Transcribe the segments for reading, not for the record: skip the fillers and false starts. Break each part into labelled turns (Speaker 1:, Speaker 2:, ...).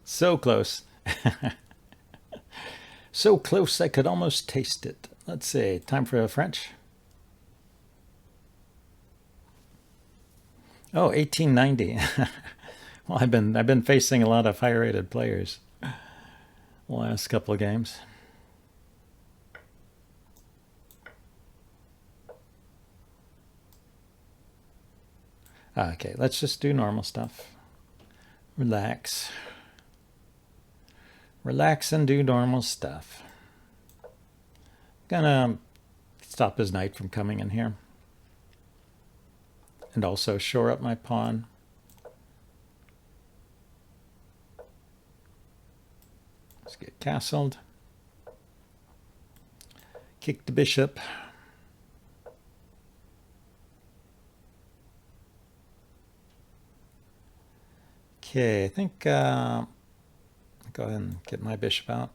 Speaker 1: So close. So close I could almost taste it. Let's see. Time for a French. Oh, 1890. Well, I've been facing a lot of high rated players the last couple of games. Okay, let's just do normal stuff. Relax. Relax and do normal stuff. Gonna stop his knight from coming in here. And also shore up my pawn. Let's get castled. Kick the bishop. Okay, I think go ahead and get my bishop out.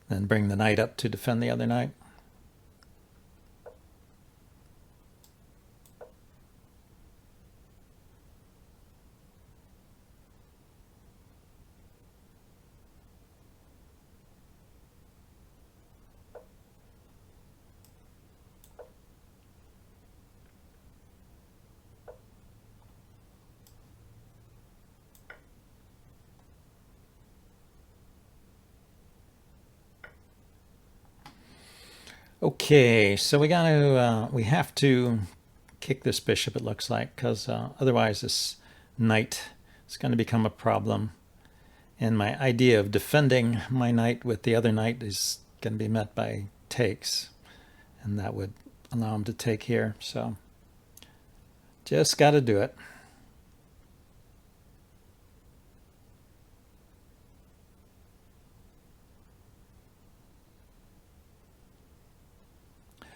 Speaker 1: Then bring the knight up to defend the other knight. Okay, so we have to kick this bishop, it looks like, because otherwise this knight is going to become a problem. And my idea of defending my knight with the other knight is going to be met by takes. And that would allow him to take here. So just got to do it.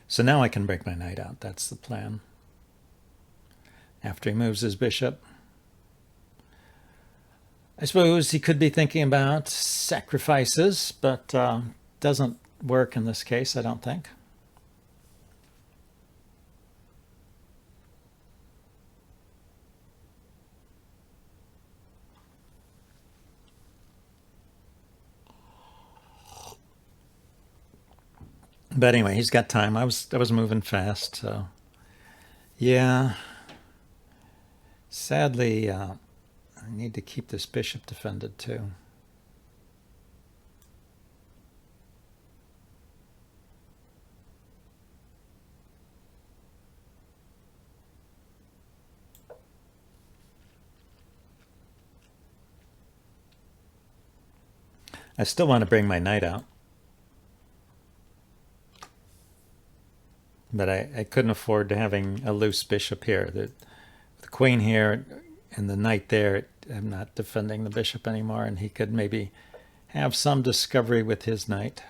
Speaker 1: So now I can break my knight out. That's the plan. After he moves his bishop. I suppose he could be thinking about sacrifices, but doesn't work in this case, I don't think. But anyway, he's got time. I was moving fast, so yeah. Sadly, I need to keep this bishop defended too. I still want to bring my knight out. But I couldn't afford to having a loose bishop here. The queen here and the knight there, I'm not defending the bishop anymore, and he could maybe have some discovery with his knight.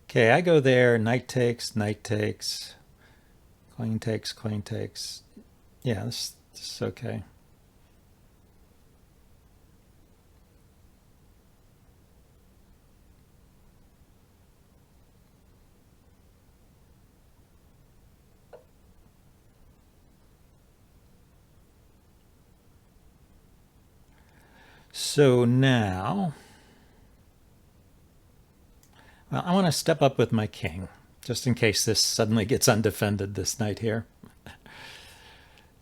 Speaker 1: Okay, I go there, knight takes, queen takes. Yeah, this is okay. So now, well, I want to step up with my king, just in case this suddenly gets undefended, this knight here.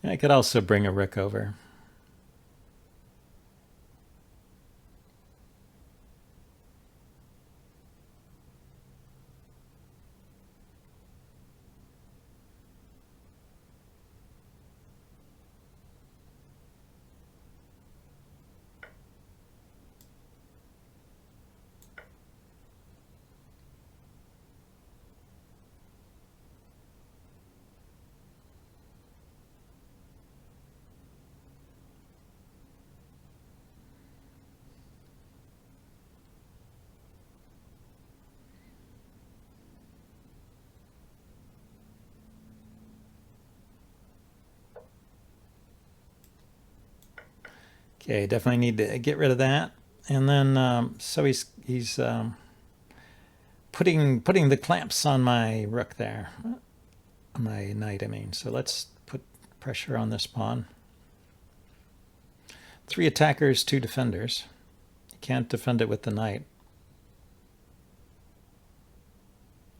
Speaker 1: I could also bring a rook over. Okay, definitely need to get rid of that. And then, so he's putting the clamps on my rook there. My knight, I mean. So let's put pressure on this pawn. 3 attackers, 2 defenders. You can't defend it with the knight.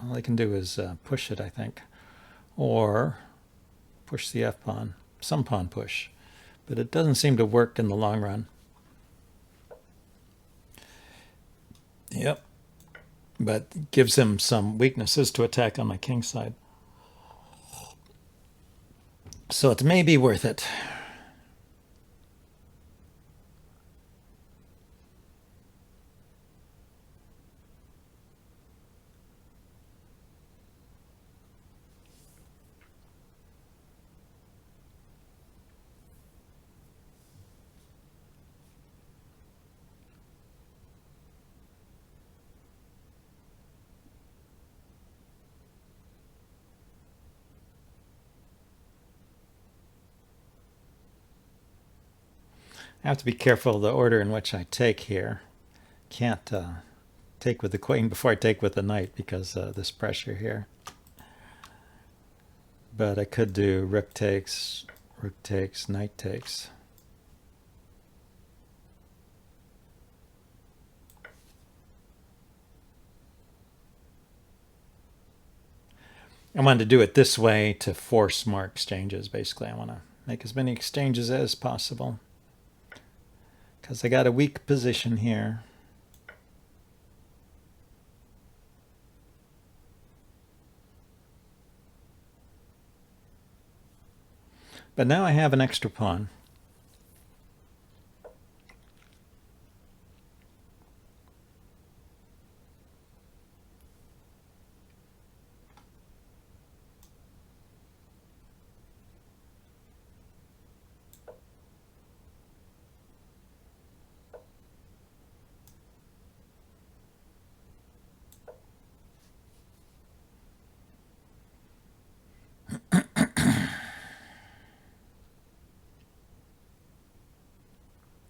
Speaker 1: All they can do is push it, I think. Or push the f-pawn. Some pawn push. But it doesn't seem to work in the long run. Yep. But gives him some weaknesses to attack on my king side. So it may be worth it. I have to be careful of the order in which I take here. Can't take with the queen before I take with the knight because this pressure here. But I could do rook takes, knight takes. I wanted to do it this way to force more exchanges, basically. I want to make as many exchanges as possible. Because I got a weak position here. But now I have an extra pawn.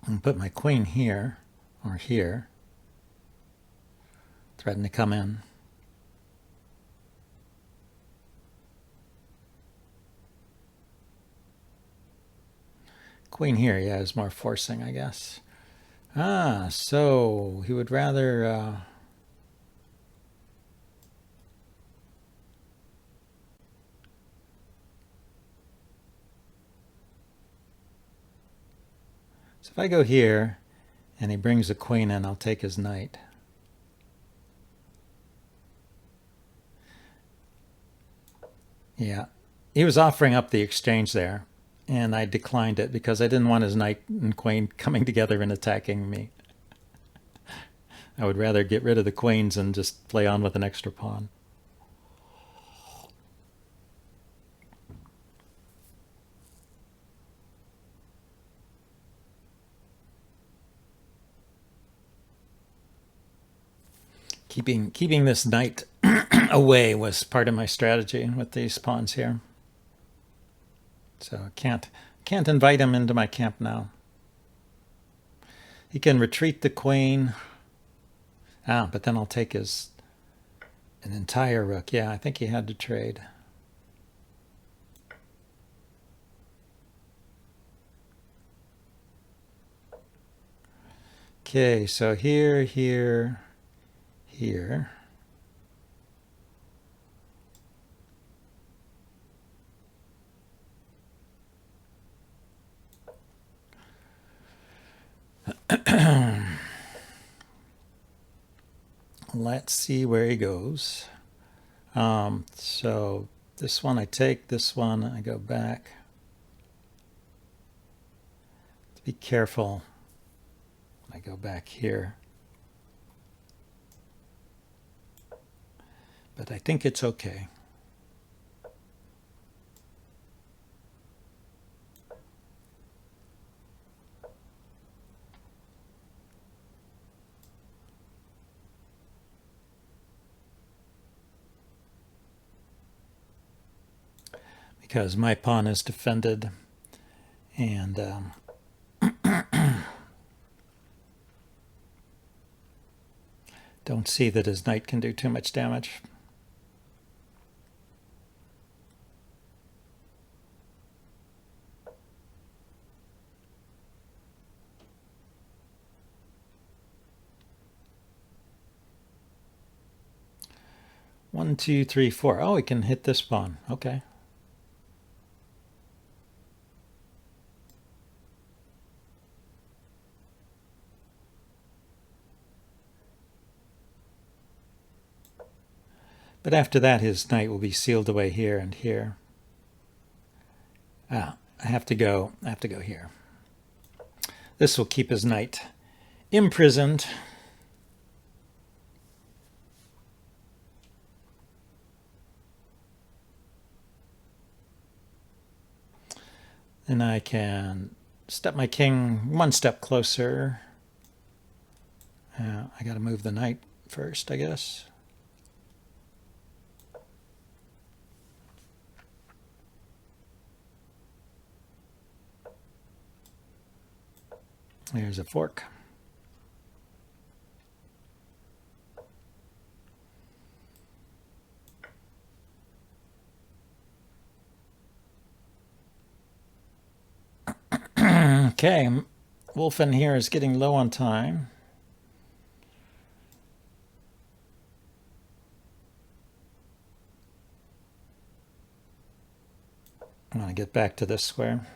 Speaker 1: And put my queen here, or here. Threaten to come in. Queen here, yeah, is more forcing, I guess. Ah, so he would rather... So if I go here, and he brings a queen in, I'll take his knight. Yeah, he was offering up the exchange there, and I declined it because I didn't want his knight and queen coming together and attacking me. I would rather get rid of the queens and just play on with an extra pawn. Keeping this knight away was part of my strategy with these pawns here. So I can't invite him into my camp now. He can retreat the queen. Ah, but then I'll take an entire rook. Yeah, I think he had to trade. Okay, so here, here, here. Let's see where he goes. So this one I take, this one I go back. Be careful when I go back here. But I think it's okay. Because my pawn is defended and don't see that his knight can do too much damage. 1, 2, 3, 4. Oh, we can hit this pawn. Okay. But after that, his knight will be sealed away here and here. Ah, I have to go here. This will keep his knight imprisoned. And I can step my king one step closer. I got to move the knight first, I guess. There's a fork. Okay, Wolfen here is getting low on time. I want to get back to this square.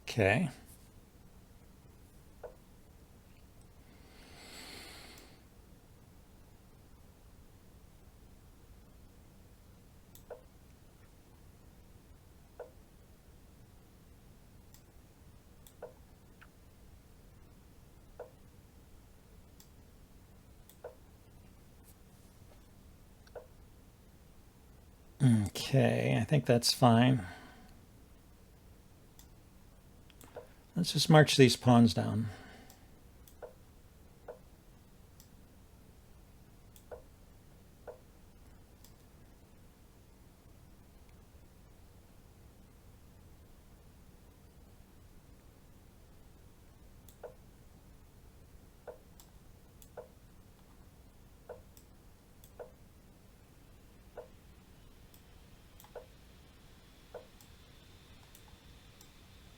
Speaker 1: Okay. Okay, I think that's fine. Let's just march these pawns down.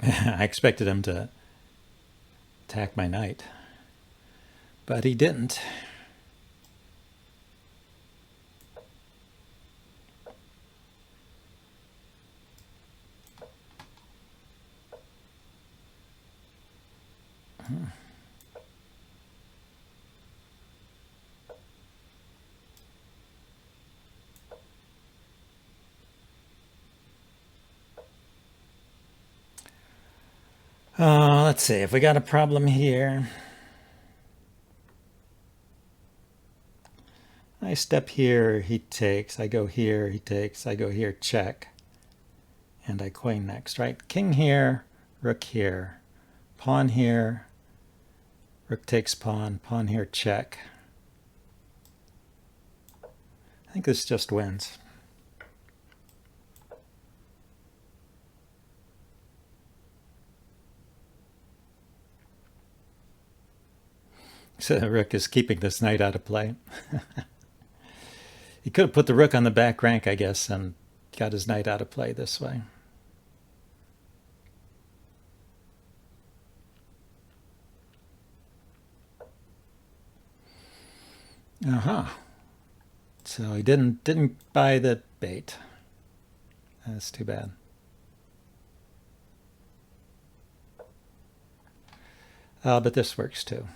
Speaker 1: I expected him to attack my knight, but he didn't. Let's see if we got a problem here. I step here, he takes. I go here, he takes. I go here, check. And I queen next, right? King here, rook here, pawn here, rook takes pawn, pawn here, check. I think this just wins. So the rook is keeping this knight out of play. He could have put the rook on the back rank, I guess, and got his knight out of play this way. So he didn't buy the bait. That's too bad. But this works too.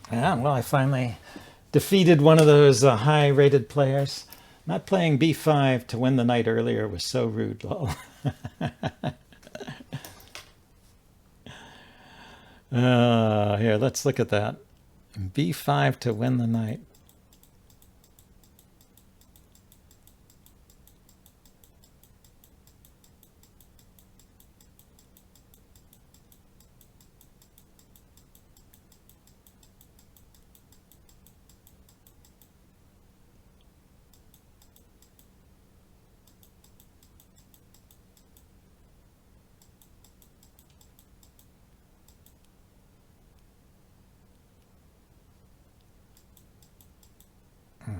Speaker 1: Well, I finally defeated one of those high-rated players. Not playing b5 to win the knight earlier was so rude, lol. Here, let's look at that. b5 to win the knight.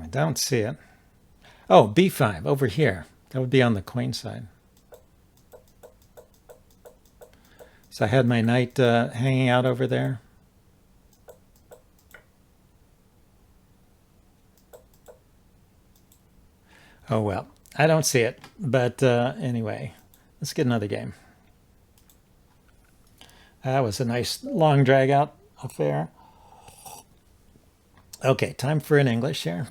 Speaker 1: I don't see it. Oh, b5 over here. That would be on the queen side. So I had my knight hanging out over there. Oh well, I don't see it. But anyway, let's get another game. That was a nice long drag out affair. Okay, time for an English here.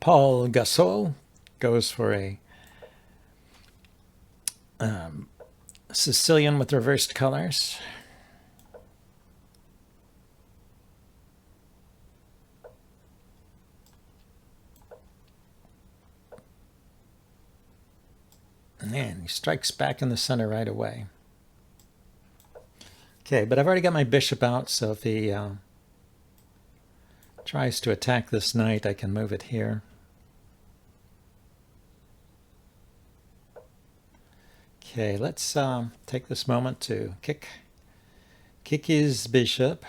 Speaker 1: Paul Gasol goes for a Sicilian with reversed colors. And he strikes back in the center right away. Okay, but I've already got my bishop out, so if he tries to attack this knight, I can move it here. Okay, let's take this moment to kick his bishop.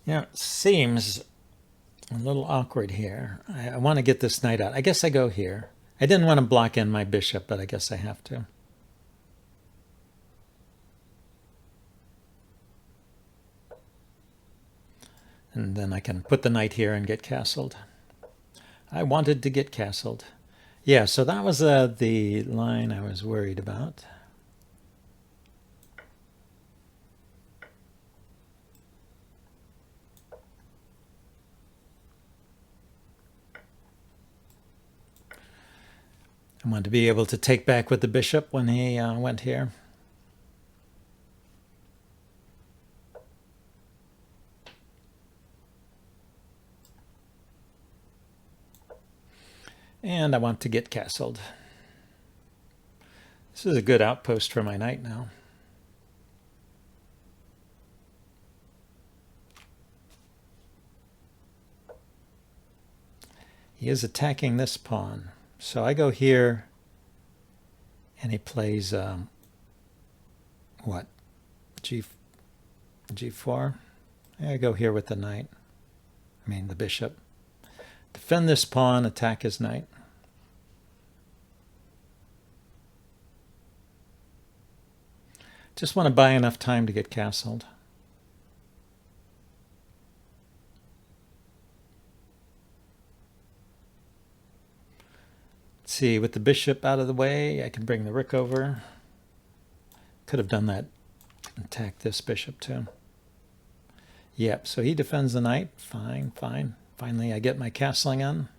Speaker 1: Yeah, it seems a little awkward here. I want to get this knight out. I guess I go here. I didn't want to block in my bishop, but I guess I have to. And then I can put the knight here and get castled. I wanted to get castled. Yeah, so that was the line I was worried about. I wanted to be able to take back with the bishop when he went here. And I want to get castled. This is a good outpost for my knight now. He is attacking this pawn. So I go here, and he plays, what, G4? I go here with the knight. I mean the bishop. Defend this pawn, attack his knight. Just want to buy enough time to get castled. Let's see, with the bishop out of the way, I can bring the rook over. Could have done that, attack this bishop too. Yep, so he defends the knight. Fine, fine. Finally, I get my castling on.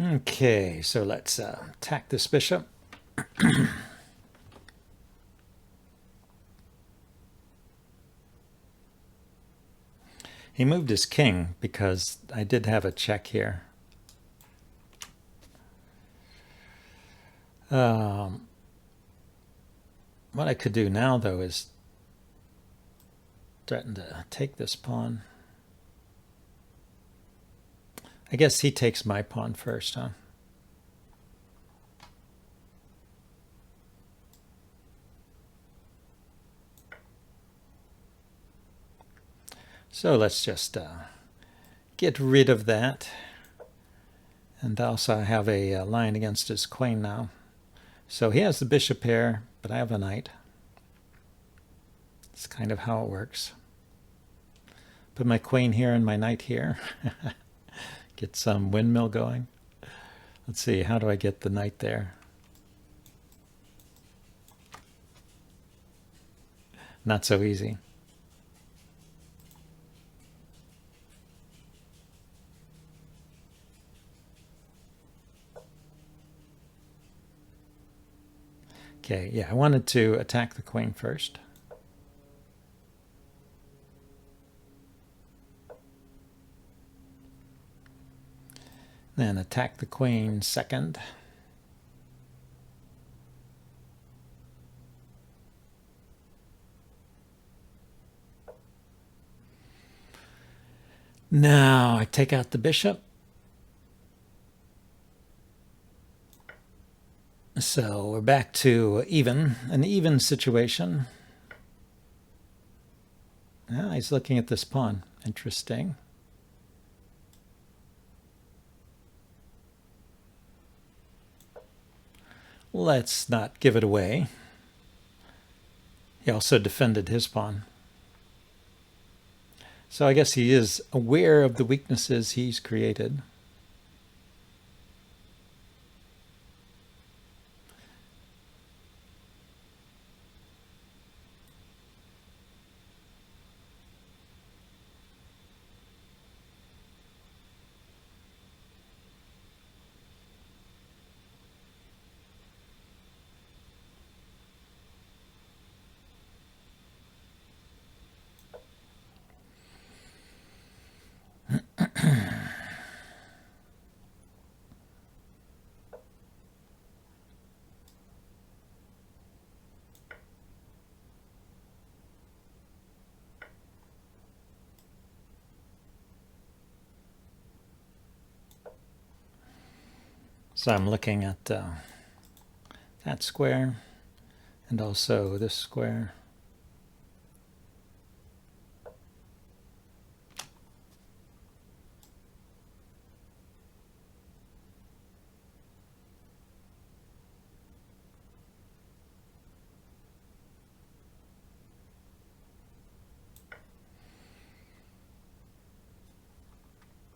Speaker 1: Okay, so let's attack this bishop. He moved his king because I did have a check here. What I could do now, though, is threaten to take this pawn. I guess he takes my pawn first, huh? So let's just get rid of that. And also I have a line against his queen now. So he has the bishop here, but I have a knight. It's kind of how it works. Put my queen here and my knight here. Get some windmill going. Let's see, how do I get the knight there? not so easy. Okay, yeah, I wanted to attack the queen first. Then attack the queen second. Now I take out the bishop. So we're back to an even situation. Now he's looking at this pawn. Interesting. Let's not give it away. He also defended his pawn. So I guess he is aware of the weaknesses he's created. So I'm looking at that square and also this square.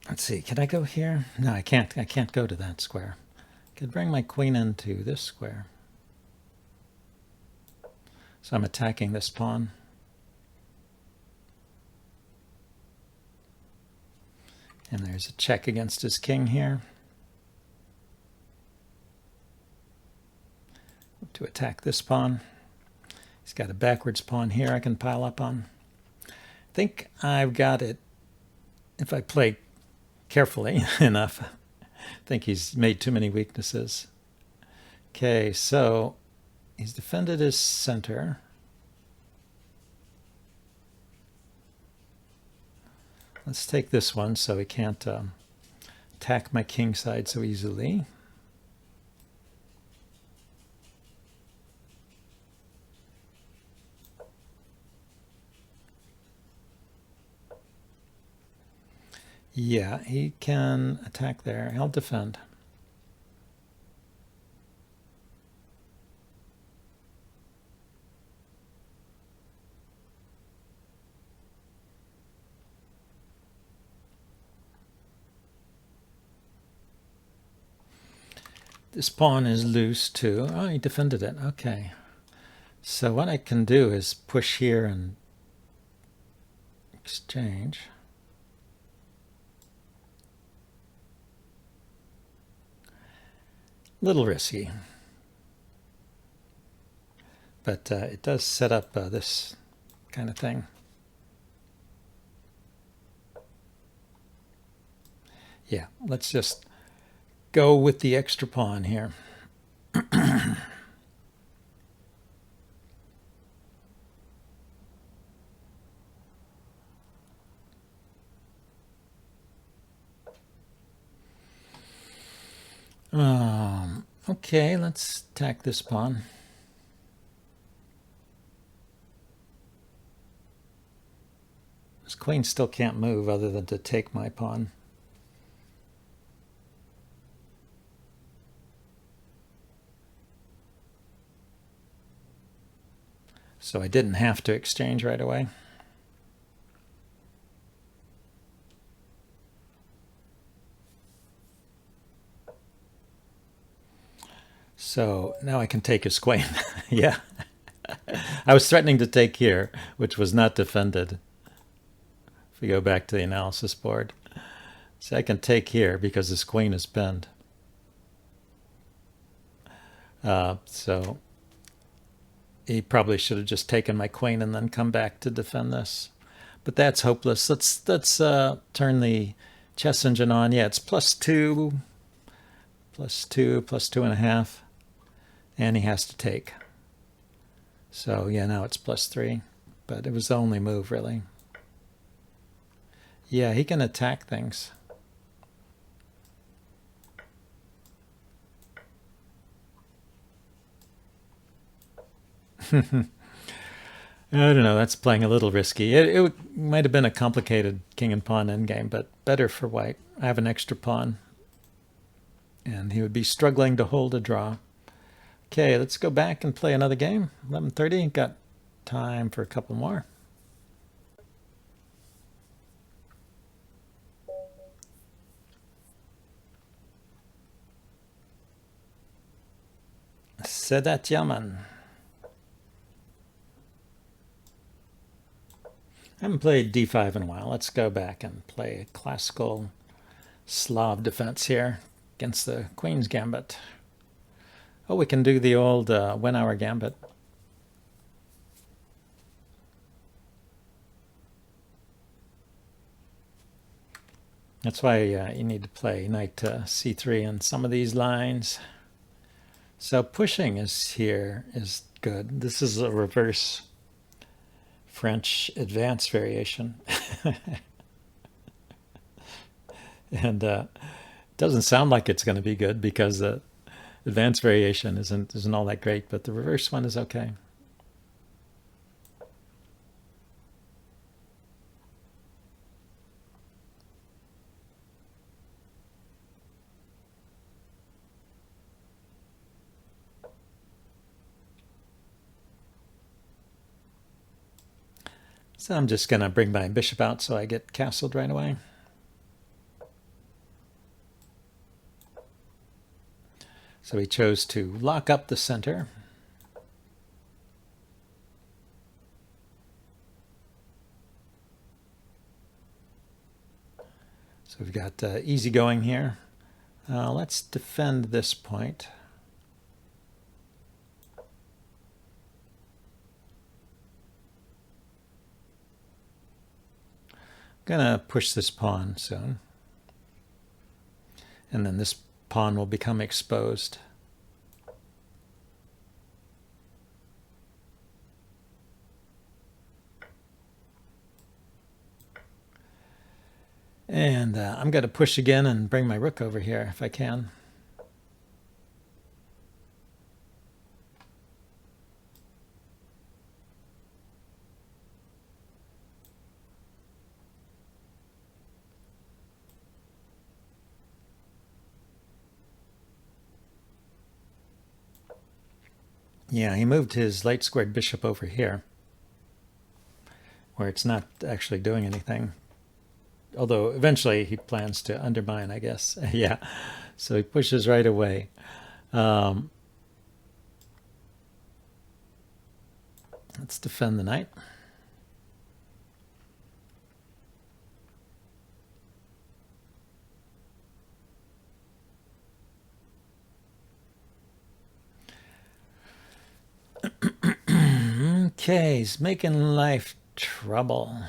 Speaker 1: Let's see, can I go here? No, I can't. I can't go to that square. I could bring my queen into this square. So I'm attacking this pawn. And there's a check against his king here. To attack this pawn. He's got a backwards pawn here I can pile up on. I think I've got it if I play carefully enough. I think he's made too many weaknesses. Okay, so he's defended his center. Let's take this one so he can't attack my king side so easily. Yeah, he can attack there. I'll defend. This pawn is loose too. Oh, he defended it. Okay. So what I can do is push here and exchange. Little risky, but it does set up this kind of thing. Yeah, let's just go with the extra pawn here. Okay, let's attack this pawn. This queen still can't move other than to take my pawn. So I didn't have to exchange right away. So now I can take his queen. Yeah, I was threatening to take here, which was not defended. If we go back to the analysis board. So I can take here because this queen is pinned. So he probably should have just taken my queen and then come back to defend this. But that's hopeless. Let's turn the chess engine on. Yeah, it's +2, +2, +2.5. And he has to take. So yeah, now it's +3. But it was the only move, really. Yeah, he can attack things. I don't know, that's playing a little risky. It might have been a complicated king and pawn endgame, but better for white. I have an extra pawn. And he would be struggling to hold a draw. Okay, let's go back and play another game. 11:30, got time for a couple more. Sedat Yaman. I haven't played d5 in a while. Let's go back and play a classical Slav defense here against the Queen's Gambit. Oh, we can do the old 1 hour gambit. That's why you need to play knight c3 in some of these lines. So pushing is here is good. This is a reverse French advanced variation. And it doesn't sound like it's going to be good because the advanced variation isn't all that great, but the reverse one is okay. So I'm just going to bring my bishop out so I get castled right away. So he chose to lock up the center. So we've got easy going here. Let's defend this point. I'm going to push this pawn soon. And then this pawn will become exposed. And I'm going to push again and bring my rook over here if I can. Yeah, he moved his light squared bishop over here, where it's not actually doing anything. Although eventually he plans to undermine, I guess. Yeah, so he pushes right away. Let's defend the knight. Okay, he's making life trouble.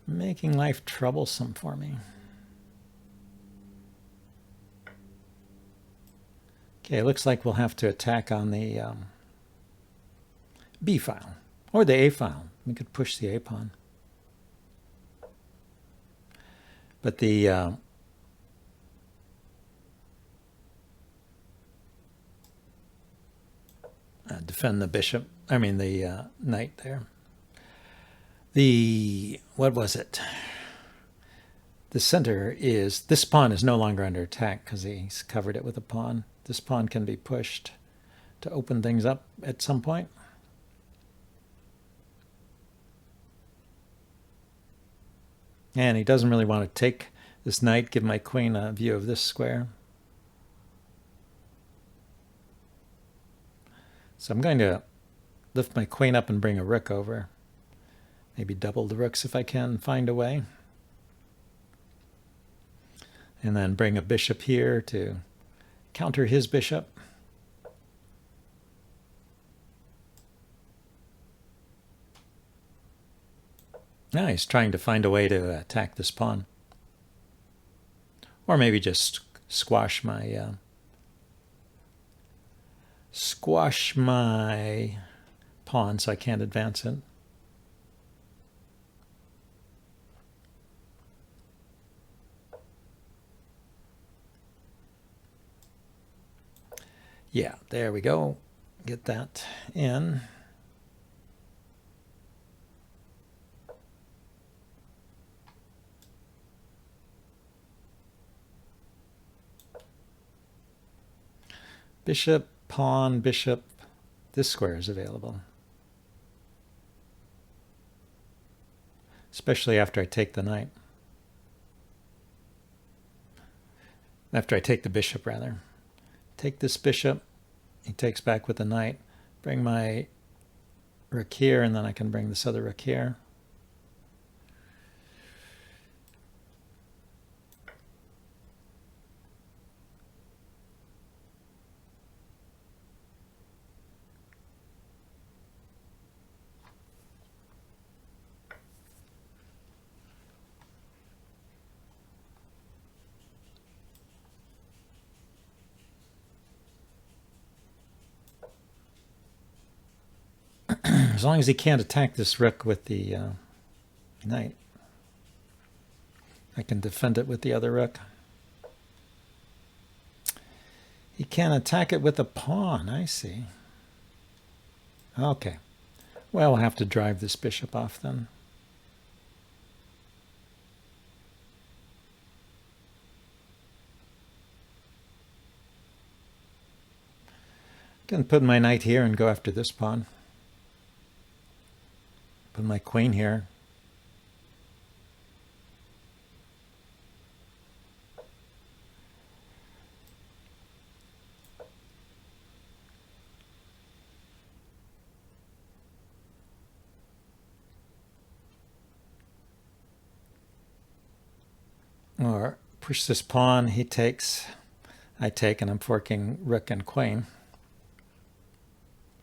Speaker 1: Making life troublesome for me. Okay, looks like we'll have to attack on the B file or the A file. We could push the A pawn. But the defend the bishop. I mean the knight there. The what was it? The center is this pawn is no longer under attack because he's covered it with a pawn. This pawn can be pushed to open things up at some point. And he doesn't really want to take this knight, give my queen a view of this square. So I'm going to lift my queen up and bring a rook over. Maybe double the rooks if I can find a way. And then bring a bishop here to counter his bishop. Now he's trying to find a way to attack this pawn. Or maybe just squash my pawn so I can't advance it. Yeah, there we go. Get that in. Bishop, pawn, bishop. This square is available. Especially after I take the knight. After I take the bishop, rather. Take this bishop. He takes back with the knight. Bring my rook here, and then I can bring this other rook here. As long as he can't attack this rook with the knight, I can defend it with the other rook. He can't attack it with a pawn, I see. Okay. Well, we'll have to drive this bishop off then. I can put my knight here and go after this pawn. Put my queen here. Or push this pawn, he takes, I take, and I'm forking rook and queen.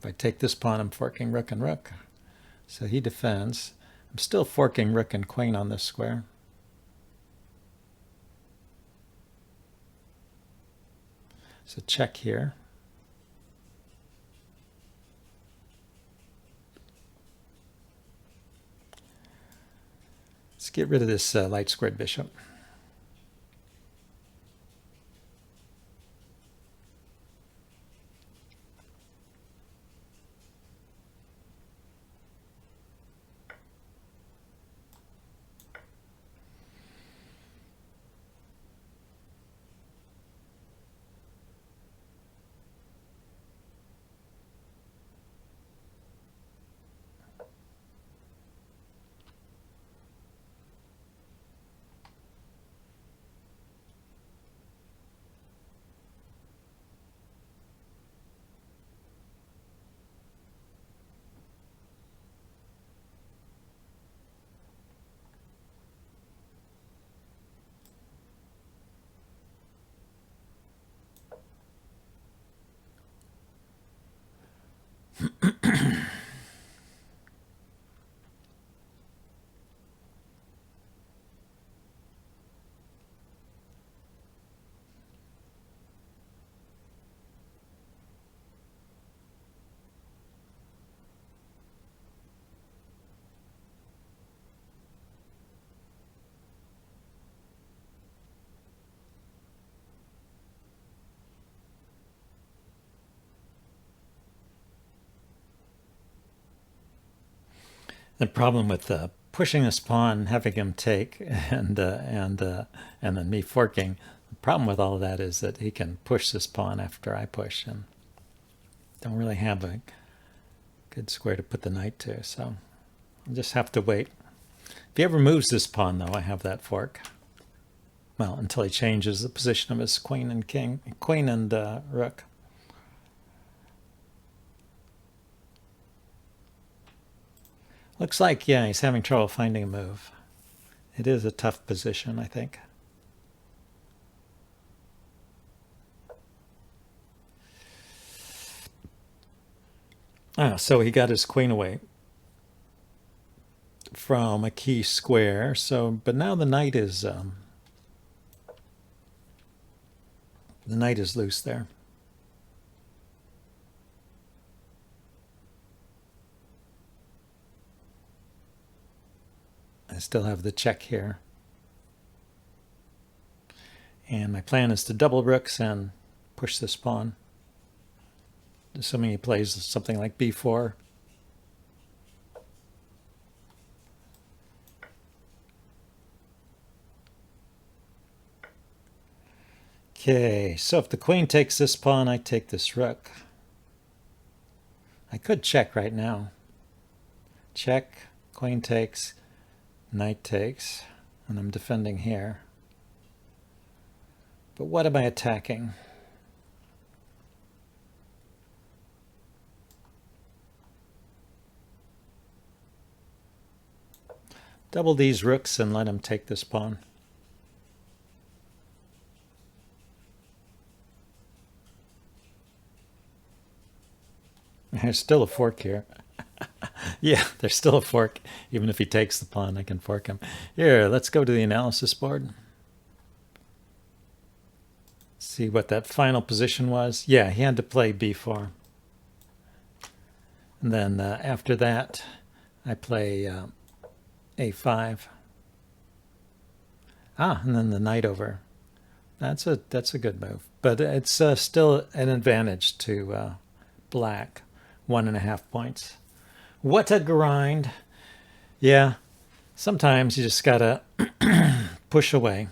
Speaker 1: If I take this pawn, I'm forking rook and rook. So he defends. I'm still forking rook and queen on this square. So check here. Let's get rid of this light squared bishop. The problem with pushing this pawn, having him take, and then me forking, the problem with all of that is that he can push this pawn after I push, and don't really have a good square to put the knight to, so I'll just have to wait. If he ever moves this pawn, though, I have that fork. Well, until he changes the position of his queen and king, queen and rook. Looks like, yeah, he's having trouble finding a move. It is a tough position, I think. Ah, so he got his queen away from a key square. So, but now the knight is loose there. I still have the check here. And my plan is to double rooks and push this pawn, assuming he plays something like b4. Okay, so if the queen takes this pawn, I take this rook. I could check right now. Check, queen takes, knight takes, and I'm defending here. But what am I attacking? Double these rooks and let him take this pawn. There's still a fork here. Yeah, there's still a fork. Even if he takes the pawn, I can fork him. Here, let's go to the analysis board. See what that final position was. Yeah, he had to play b4. And then after that, I play a5. Ah, and then the knight over. That's a good move. But it's still an advantage to black. 1.5 points. What a grind. Yeah, sometimes you just gotta push away.